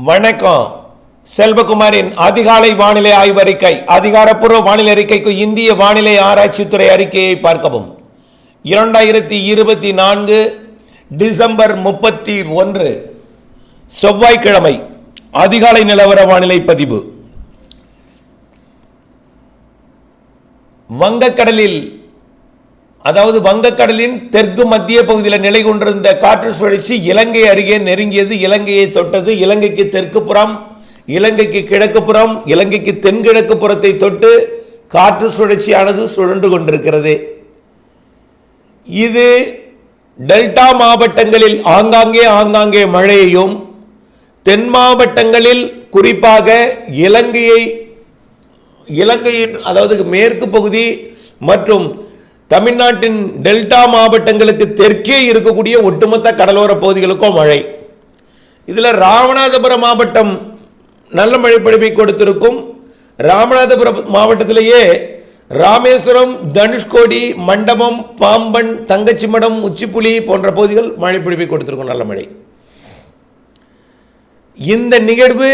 வணக்கம். செல்வகுமாரின் அதிகாலை வானிலை ஆய்வறிக்கை. அதிகாரப்பூர்வ வானிலை அறிக்கைக்கு இந்திய வானிலை ஆராய்ச்சித்துறை அறிக்கையை பார்க்கவும். 2024 டிசம்பர் 31 செவ்வாய்க்கிழமை அதிகாலை நிலவர வானிலை பதிவு. வங்கக்கடலில் வங்கக்கடலின் தெற்கு மத்திய பகுதியில் நிலை கொண்டிருந்த காற்று சுழற்சி இலங்கை அருகே நெருங்கியது. இலங்கையை தொட்டது. இலங்கைக்கு தெற்கு புறம், இலங்கைக்கு கிழக்கு புறம், இலங்கைக்கு தென்கிழக்கு புறத்தை தொட்டு காற்று சுழற்சியானது சுழன்று கொண்டிருக்கிறது. இது டெல்டா மாவட்டங்களில் ஆங்காங்கே மழையையும், தென் மாவட்டங்களில் குறிப்பாக இலங்கையின் மேற்கு பகுதி மற்றும் தமிழ்நாட்டின் டெல்டா மாவட்டங்களுக்கு தெற்கே இருக்கக்கூடிய ஒட்டுமொத்த கடலோர பகுதிகளுக்கும் மழை. இதில் ராமநாதபுரம் மாவட்டம் நல்ல மழை பொழிவை கொடுத்திருக்கும். ராமநாதபுரம் மாவட்டத்திலேயே ராமேஸ்வரம், தனுஷ்கோடி, மண்டபம், பாம்பன், தங்கச்சிமடம், உச்சிப்புலி போன்ற பகுதிகள் மழை பொழிவை கொடுத்திருக்கும். நல்ல மழை. இந்த நிகழ்வு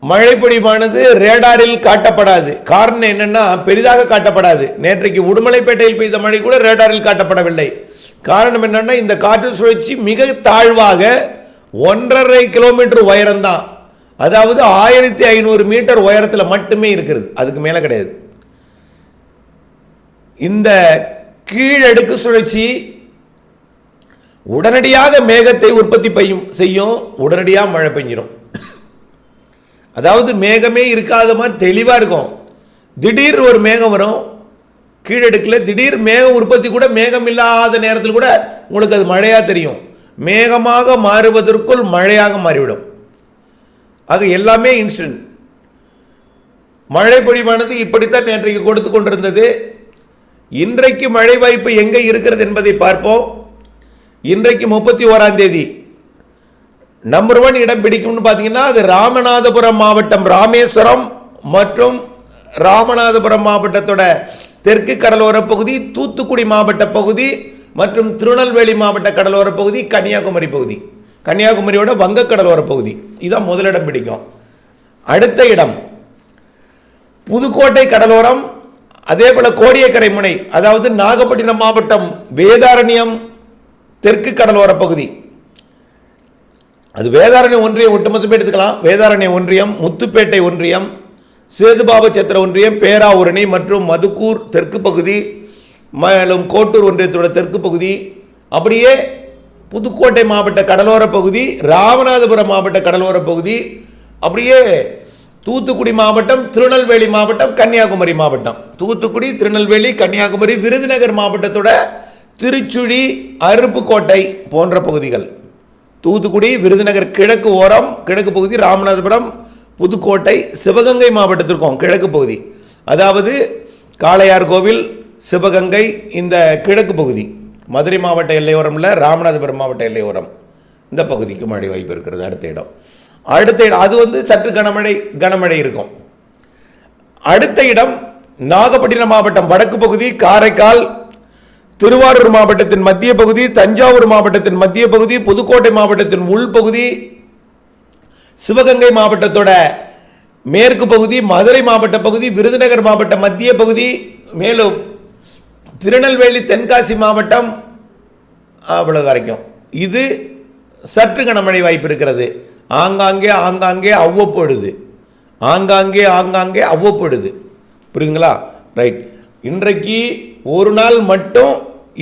மழைப்பொழிவானது ரேடாரில் காட்டப்படாது. காரணம் என்னன்னா, பெரிதாக காட்டப்படாது. நேற்றைக்கு உடுமலைப்பேட்டையில் பெய்த மழை கூட ரேடாரில் காட்டப்படவில்லை. காரணம் என்னன்னா, இந்த காற்று சுழற்சி மிக தாழ்வாக 1.5 கிலோமீட்டர் உயரம்தான், அதாவது 1500 மீட்டர் உயரத்தில் மட்டுமே இருக்கிறது. அதுக்கு மேலே கிடையாது. இந்த கீழடுக்கு சுழற்சி உடனடியாக மேகத்தை உற்பத்தி செய்யும். உடனடியாக மழை பெஞ்சிடும். அதாவது மேகமே இருக்காத மாதிரி தெளிவாக இருக்கும். திடீர் ஒரு மேகம் வரும் கீழடுக்கில். திடீர் மேகம் உற்பத்தி கூட மேகம் இல்லாத நேரத்தில் கூட உங்களுக்கு அது மழையாக தெரியும். மேகமாக மாறுவதற்குள் மழையாக மாறிவிடும். ஆக எல்லாமே இன்ஸ்டன்ட். மழை பொழிவானது இப்படித்தான் நேற்றைக்கு கொடுத்து கொண்டிருந்தது. இன்றைக்கு மழை வாய்ப்பு எங்கே இருக்கிறது என்பதை பார்ப்போம். இன்றைக்கு 31ஆம் தேதி நம்பர் 1 இடம் பிடிக்கும்னு பார்த்தீங்கன்னா, அது ராமநாதபுரம் மாவட்டம், ராமேஸ்வரம் மற்றும் ராமநாதபுரம் மாவட்டத்தோட தெற்கு கடலோர பகுதி, தூத்துக்குடி மாவட்ட பகுதி மற்றும் திருநெல்வேலி மாவட்ட கடலோர பகுதி, கன்னியாகுமரி பகுதி, கன்னியாகுமரியோட வங்க கடலோர பகுதி. இதான் முதலிடம் பிடிக்கும். அடுத்த இடம் புதுக்கோட்டை கடலோரம், அதே போல கோடியக்கரை முனை, அதாவது நாகப்பட்டினம் மாவட்டம், வேதாரண்யம் தெற்கு கடலோர பகுதி. அது வேதாரண்யம் ஒன்றியம் ஒட்டுமொத்தமே எடுத்துக்கலாம். வேதாரண்யம் ஒன்றியம், முத்துப்பேட்டை ஒன்றியம், சேதுபாபச்சத்திர ஒன்றியம், பேராவூரணி மற்றும் மதுக்கூர் தெற்கு பகுதி, மேலும் கோட்டூர் ஒன்றியத்தோட தெற்கு பகுதி, அப்படியே புதுக்கோட்டை மாவட்ட கடலோர பகுதி, ராமநாதபுரம் மாவட்ட கடலோர பகுதி, அப்படியே தூத்துக்குடி மாவட்டம், திருநெல்வேலி மாவட்டம், கன்னியாகுமரி மாவட்டம், தூத்துக்குடி, திருநெல்வேலி, கன்னியாகுமரி, விருதுநகர் மாவட்டத்தோட திருச்சுழி, அருப்புக்கோட்டை போன்ற பகுதிகள். தூத்துக்குடி, விருதுநகர் கிழக்கு ஓரம், கிழக்கு பகுதி, ராமநாதபுரம், புதுக்கோட்டை, சிவகங்கை மாவட்டத்திற்கும் கிழக்கு பகுதி, அதாவது காளையார் கோவில், சிவகங்கை, இந்த கிழக்கு பகுதி, மதுரை மாவட்ட எல்லையோரம் இல்லை, ராமநாதபுரம் மாவட்ட எல்லையோரம், இந்த பகுதிக்கு மழை வாய்ப்பு இருக்கிறது. அடுத்த இடம் அது சற்று கனமழை இருக்கும். அடுத்த இடம் நாகப்பட்டினம் மாவட்டம் வடக்கு பகுதி, காரைக்கால், திருவாரூர் மாவட்டத்தின் மத்திய பகுதி, தஞ்சாவூர் மாவட்டத்தின் மத்திய பகுதி, புதுக்கோட்டை மாவட்டத்தின் உள்பகுதி, சிவகங்கை மாவட்டத்தோட மேற்கு பகுதி, மதுரை மாவட்ட பகுதி, விருதுநகர் மாவட்ட மத்திய பகுதி, மேலும் திருநெல்வேலி, தென்காசி மாவட்டம், அவ்வளவு வரைக்கும் இது சற்று கனமழை வாய்ப்பு இருக்கிறது. ஆங்காங்கே அவ்வப்பொழுது புரியுதுங்களா? ரைட். இன்றைக்கு ஒரு நாள் மட்டும்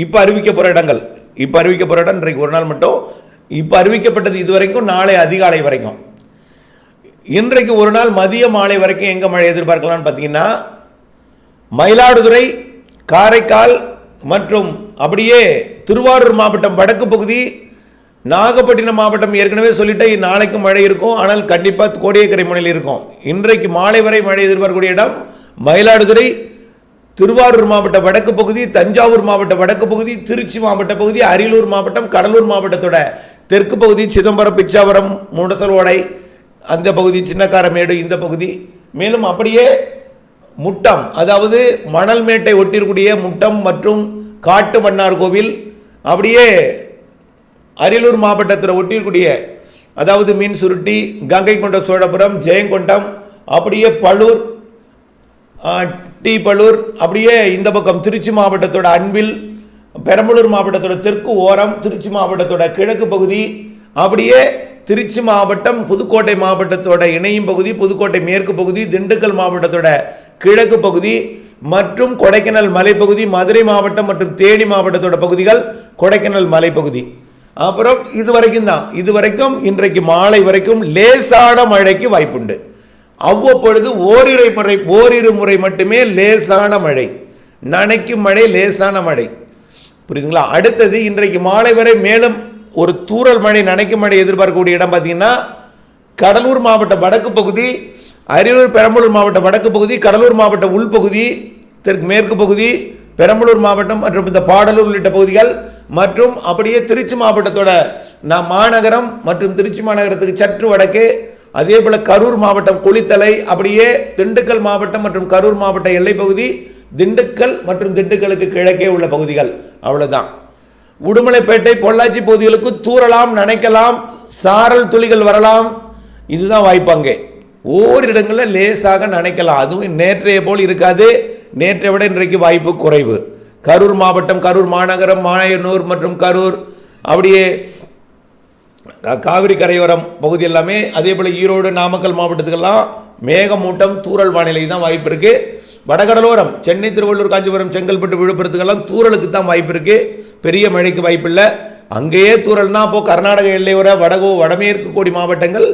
இப்போ அறிவிக்கப்படுற இடங்கள், இன்றைக்கு ஒரு நாள் மட்டும் இப்போ அறிவிக்கப்பட்டது இதுவரைக்கும், நாளை அதிகாலை வரைக்கும். இன்றைக்கு ஒரு நாள் மதிய மாலை வரைக்கும் எங்கே மழை எதிர்பார்க்கலாம்னு பார்த்தீங்கன்னா, மயிலாடுதுறை, காரைக்கால் மற்றும் அப்படியே திருவாரூர் மாவட்டம் வடக்கு பகுதி, நாகப்பட்டினம் மாவட்டம் ஏற்கனவே சொல்லிட்டு நாளைக்கு மழை இருக்கும். ஆனால் கண்டிப்பாக கோடியக்கரை முனையில் இருக்கும். இன்றைக்கு மாலை வரை மழை எதிர்பார்க்கக்கூடிய இடம் மயிலாடுதுறை, திருவாரூர் மாவட்ட வடக்கு பகுதி, தஞ்சாவூர் மாவட்ட வடக்கு பகுதி, திருச்சி மாவட்ட பகுதி, அரியலூர் மாவட்டம், கடலூர் மாவட்டத்தோட தெற்கு பகுதி, சிதம்பரம், பிச்சாவரம், முடசல் ஓடை அந்த பகுதி, சின்னக்காரமேடு இந்த பகுதி, மேலும் அப்படியே முட்டம், அதாவது மணல் மேட்டை ஒட்டியிருக்கூடிய முட்டம் மற்றும் காட்டு மன்னார் கோவில், அப்படியே அரியலூர் மாவட்டத்தில் ஒட்டியிருக்கூடிய அதாவது மீன் சுருட்டி, கங்கை கொண்ட சோழபுரம், ஜெயங்கொண்டம், அப்படியே பழூர், பழூர், அப்படியே இந்த பக்கம் திருச்சி மாவட்டத்தோட அன்பில், பெரம்பலூர் மாவட்டத்தோட தெற்கு ஓரம், திருச்சி மாவட்டத்தோட கிழக்கு பகுதி, அப்படியே திருச்சி மாவட்டம் புதுக்கோட்டை மாவட்டத்தோட இணையும் பகுதி, புதுக்கோட்டை மேற்கு பகுதி, திண்டுக்கல் மாவட்டத்தோட கிழக்கு பகுதி மற்றும் கொடைக்கானல் மலைப்பகுதி, மதுரை மாவட்டம் மற்றும் தேனி மாவட்டத்தோட பகுதிகள் கொடைக்கானல் மலைப்பகுதி. அப்புறம் இது வரைக்கும் தான், இது வரைக்கும் இன்றைக்கு மாலை வரைக்கும் லேசான மழைக்கு வாய்ப்புண்டு. அவ்வப்பொழுது ஓரிரு முறை மட்டுமே லேசான மழை, நனைக்கும் மழை, லேசான மழை. புரியுதுங்களா? அடுத்தது இன்றைக்கு மாலை வரை மேலும் ஒரு தூறல் மழை, நனைக்கும் மழை எதிர்பார்க்கக்கூடிய இடம் பார்த்தீங்கன்னா கடலூர் மாவட்ட வடக்கு பகுதி, அரியலூர் பெரம்பலூர் மாவட்ட வடக்கு பகுதி, கடலூர் மாவட்ட உள்பகுதி, தெற்கு மேற்கு பகுதி, பெரம்பலூர் மாவட்டம் மற்றும் இந்த பாடலூர் உள்ளிட்ட பகுதிகள் மற்றும் அப்படியே திருச்சி மாவட்டத்தோட மாநகரம் மற்றும் திருச்சி மாநகரத்துக்கு சற்று வடக்கே, அதே போல கரூர் மாவட்டம் குளித்தலை, அப்படியே திண்டுக்கல் மாவட்டம் மற்றும் கரூர் மாவட்ட எல்லை பகுதி, திண்டுக்கல் மற்றும் திண்டுக்கலுக்கு கிழக்கே உள்ள பகுதிகள். அவ்வளவுதான். உடுமலைப்பேட்டை, பொள்ளாச்சி பகுதிகளுக்கு தூறலாம், நனைக்கலாம், சாரல் துளிகள் வரலாம். இதுதான் வாய்ப்பாங்க. ஓரிடங்களில் லேசாக நனைக்கலாம். அதுவும் நேற்றைய போல் இருக்காது. நேற்றை விட இன்றைக்கு வாய்ப்பு குறைவு. கரூர் மாவட்டம், கரூர் மாநகரம், மாயனூர் மற்றும் கரூர், அப்படியே காவிரி கரையோரம் பகுதி எல்லாமே, அதே போல் ஈரோடு, நாமக்கல் மாவட்டத்துக்கெல்லாம் மேகமூட்டம், தூறல் வானிலை தான் வாய்ப்பு இருக்கு. வடகடலோரம் சென்னை, திருவள்ளூர், காஞ்சிபுரம், செங்கல்பட்டு, விழுப்புரத்துக்கெல்லாம் தூறலுக்கு தான் வாய்ப்பு இருக்கு. பெரிய மழைக்கு வாய்ப்பு இல்லை. அங்கேயே தூறல்னா அப்போ கர்நாடக எல்லையோர வடமேற்கு கோடி மாவட்டங்கள்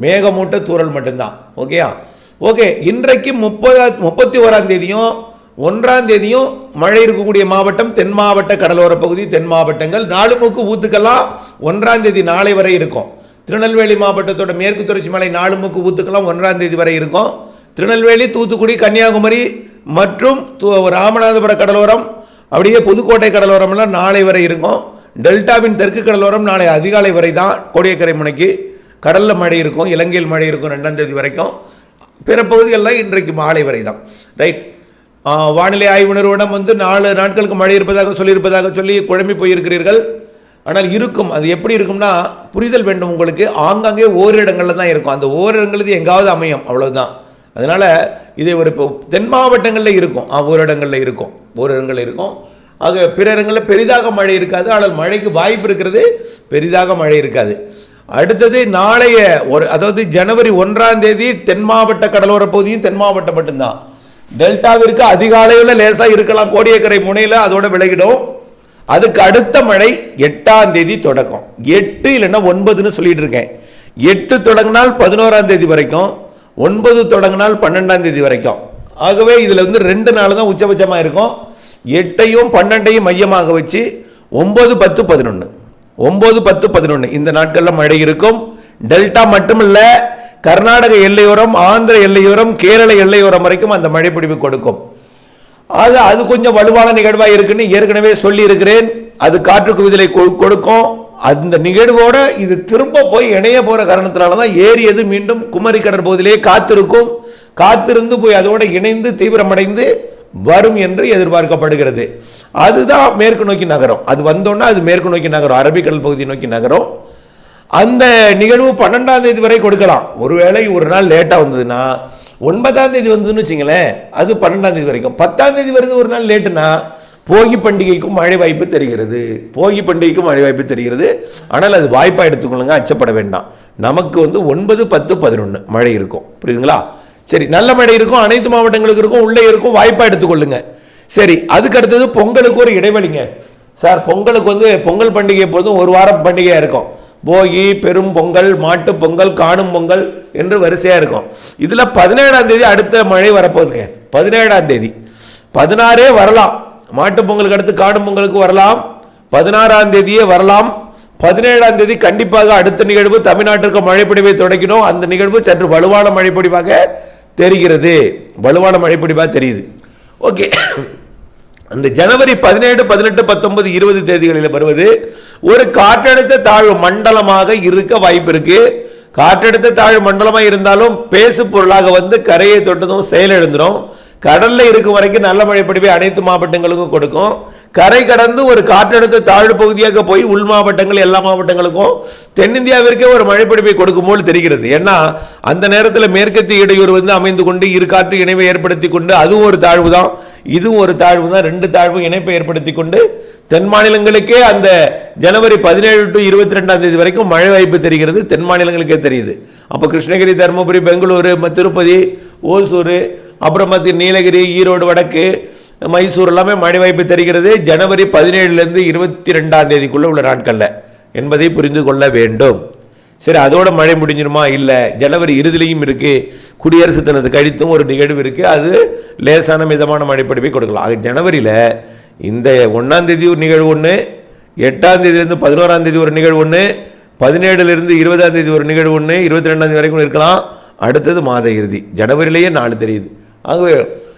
மேகமூட்ட தூறல் மட்டும்தான். ஓகேயா? ஓகே. இன்றைக்கு 31ஆம் தேதியும் 1ஆம் தேதியும் மழை இருக்கக்கூடிய மாவட்டம் தென் மாவட்ட கடலோர பகுதி, தென் மாவட்டங்கள். நாலுமுக்கு ஊத்துக்கெல்லாம் 1ஆம் தேதி நாளை வரை இருக்கும். திருநெல்வேலி மாவட்டத்தோட மேற்கு தொடர்ச்சி மலை நாலுமுக்கு ஊத்துக்கெல்லாம் 1ஆம் தேதி வரை இருக்கும். திருநெல்வேலி, தூத்துக்குடி, கன்னியாகுமரி மற்றும் ராமநாதபுர கடலோரம், அப்படியே புதுக்கோட்டை கடலோரம் எல்லாம் நாளை வரை இருக்கும். டெல்டாவின் தெற்கு கடலோரம் நாளை அதிகாலை வரை தான் கோடியக்கரை முனைக்கு கடலில் மழை இருக்கும். இலங்கையில் மழை இருக்கும் 2ஆம் தேதி வரைக்கும். பிற பகுதிகளெலாம் இன்றைக்கு மாலை வரை தான். ரைட். வானிலை ஆய்வு நிறுவனம் 4 நாட்களுக்கு மழை இருப்பதாக சொல்லி குழம்பி போயிருக்கிறீர்கள். ஆனால் இருக்கும். அது எப்படி இருக்கும்னா புரிதல் வேண்டும் உங்களுக்கு. ஆங்காங்கே ஓரிடங்களில் தான் இருக்கும். அந்த ஓரிடங்களுக்கு எங்காவது அமையும், அவ்வளவுதான். அதனால் இதை ஒரு இப்போ தென் மாவட்டங்களில் இருக்கும், ஓரிடங்களில் இருக்கும். ஆக பிற இடங்களில் பெரிதாக மழை இருக்காது. ஆனால் மழைக்கு வாய்ப்பு இருக்கிறது, பெரிதாக மழை இருக்காது. அடுத்தது நாளைய அதாவது ஜனவரி 1ஆம் தேதி தென் மாவட்ட கடலோர பகுதியும் தென் மாவட்டம் மட்டும்தான். டெல்டாவிற்கு அதிகாலையில் லேசாக இருக்கலாம், கோடியக்கரை முனையில் அதோட விலகிடும். அதுக்கு அடுத்த மழை 8ஆம் தேதி தொடக்கம். 8 இல்லைன்னா 9ன்னு சொல்லிட்டு இருக்கேன். 8 தொடங்கினால் 11ஆம் தேதி வரைக்கும், 9 தொடங்கினால் 12ஆம் தேதி வரைக்கும். ஆகவே இதில் 2 நாள் தான் உச்சபட்சமாக இருக்கும். 8ஐயும் 12ஐயும் மையமாக வச்சு 9, 10, 11 9, 10, 11 இந்த நாட்களில் மழை இருக்கும். டெல்டா மட்டுமல்ல, கர்நாடக எல்லையோரம், ஆந்திர எல்லையோரம், கேரள எல்லையோரம் வரைக்கும் அந்த மழைப்பிடிவு கொடுக்கும். ஆக அது கொஞ்சம் வலுவான நிகழ்வாக இருக்குன்னு ஏற்கனவே சொல்லி இருக்கிறேன். அது காற்று குவிதலை கொடுக்கும். அந்த நிகழ்வோட இது திரும்ப போய் இணைய போற காரணத்தினால தான் ஏறியது மீண்டும் குமரி கடற்பகுதியிலே காத்திருந்து போய் அதோட இணைந்து தீவிரமடைந்து வரும் என்று எதிர்பார்க்கப்படுகிறது. அதுதான் மேற்கு நோக்கி நகரும். அது வந்தோன்னா அது மேற்கு நோக்கி நகரும், அரபிக்கடல் பகுதியை நோக்கி நகரும். அந்த நிகழ்வு 12ஆம் தேதி வரை கொடுக்கலாம். ஒருவேளை ஒரு நாள் லேட்டாக வந்ததுன்னா, 9ஆம் தேதி வந்ததுன்னு வச்சுங்களேன், அது 12ஆம் தேதி வரைக்கும். 10ஆம் தேதி வருது ஒரு நாள் லேட்டுனா போகி பண்டிகைக்கும் மழை வாய்ப்பு தெரிகிறது. ஆனால் அது வாய்ப்பாக எடுத்துக்கொள்ளுங்க, அச்சப்பட வேண்டாம். நமக்கு 9, 10, 11 மழை இருக்கும். புரியுதுங்களா? சரி, நல்ல மழை இருக்கும், அனைத்து மாவட்டங்களுக்கு இருக்கும், உள்ளே இருக்கும், வாய்ப்பாக எடுத்துக்கொள்ளுங்க. சரி, அதுக்கு அடுத்தது பொங்கலுக்கு ஒரு இடைவெளிங்க. சார், பொங்கலுக்கு பொங்கல் பண்டிகை எப்போதும் ஒரு வாரம் பண்டிகையாக இருக்கும். போகி, பெரும் பொங்கல், மாட்டு பொங்கல், காணும் பொங்கல் என்று வரிசையாக இருக்கும். இதில் 17ஆம் தேதி அடுத்த மழை வரப்போகுதுங்க. 17ஆம் தேதி 16 வரலாம். மாட்டு பொங்கலுக்கு அடுத்து காணும் பொங்கலுக்கு வரலாம். 16ஆம் தேதியே வரலாம். 17ஆம் தேதி கண்டிப்பாக அடுத்த நிகழ்வு தமிழ்நாட்டிற்கு மழைப்பொழிவை தொடங்கினோம். அந்த நிகழ்வு சற்று வலுவான மழைப்பொழிவாக தெரிகிறது. ஓகே. அந்த ஜனவரி 17, 18, 19, 20 தேதிகளில் வருவது ஒரு காற்றழுத்த தாழ்வு மண்டலமாக இருக்க வாய்ப்பு இருக்கு. காற்றழுத்த தாழ்வு மண்டலமாக இருந்தாலும் பேசு பொருளாக கரையை தொட்டதும் செயலிழந்துடும். கடல்ல இருக்கும் வரைக்கும் நல்ல மழை பொழிவை அனைத்து மாவட்டங்களுக்கும் கொடுக்கும். கரை கடந்து ஒரு காற்றழுத்த தாழ்வு பகுதியாக போய் உள் மாவட்டங்கள் எல்லா மாவட்டங்களுக்கும் தென்னிந்தியாவிற்கே ஒரு மழைப்பிடிப்பை கொடுக்கும் போல் தெரிகிறது. ஏன்னா அந்த நேரத்தில் மேற்கத்திய இடையூறு அமைந்து கொண்டு இரு காற்று இணைவை ஏற்படுத்தி கொண்டு அதுவும் ஒரு தாழ்வு தான், இதுவும் ஒரு தாழ்வு தான், ரெண்டு தாழ்வு இணைப்பை ஏற்படுத்தி கொண்டு தென் மாநிலங்களுக்கே அந்த ஜனவரி 17 to 22 வரைக்கும் மழை வாய்ப்பு தெரிகிறது, தென் மாநிலங்களுக்கே தெரியுது. அப்போ கிருஷ்ணகிரி, தருமபுரி, பெங்களூரு, திருப்பதி, ஓசூர், அப்புறம் நீலகிரி, ஈரோடு வடக்கு, மைசூர் எல்லாமே மழை வாய்ப்பு தெரிகிறது ஜனவரி 17 to 22 உள்ள நாட்களில் என்பதை புரிந்து கொள்ள வேண்டும். சரி, அதோட மழை முடிஞ்சிருமா? இல்லை, ஜனவரி இறுதியிலையும் இருக்கு, குடியரசு தினத்தை கழித்தும் ஒரு நிகழ்வு இருக்கு, அது லேசான மிதமான மழைப்பொழிவை கொடுக்கலாம். ஆக ஜனவரியில் இந்த 1ஆம் தேதி ஒரு நிகழ்வு ஒன்று, 8ஆம் தேதியிலிருந்து 11ஆம் தேதி ஒரு நிகழ்வு ஒன்று, 17 to 20ஆம் தேதி ஒரு நிகழ்வு ஒன்று, 22ஆம் தேதி வரைக்கும் இருக்கலாம். அடுத்தது மாத இறுதி, ஜனவரியிலேயே 4 தெரியுது. ஆகவே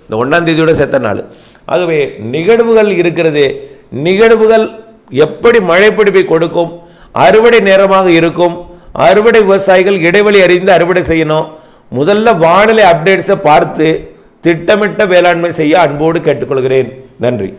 இந்த 1ஆம் தேதியோட சேர்த்த நாள். ஆகவே நிகழ்வுகள் இருக்கிறது. நிகழ்வுகள் எப்படி மழைப்பிடிப்பை கொடுக்கும், அறுவடை நேரமாக இருக்கும், அறுவடை விவசாயிகள் இடைவெளி அறிந்து அறுவடை செய்யணும். முதல்ல வானிலை அப்டேட்ஸை பார்த்து திட்டமிட்ட வேளாண்மை செய்ய அன்போடு கேட்டுக்கொள்கிறேன். நன்றி.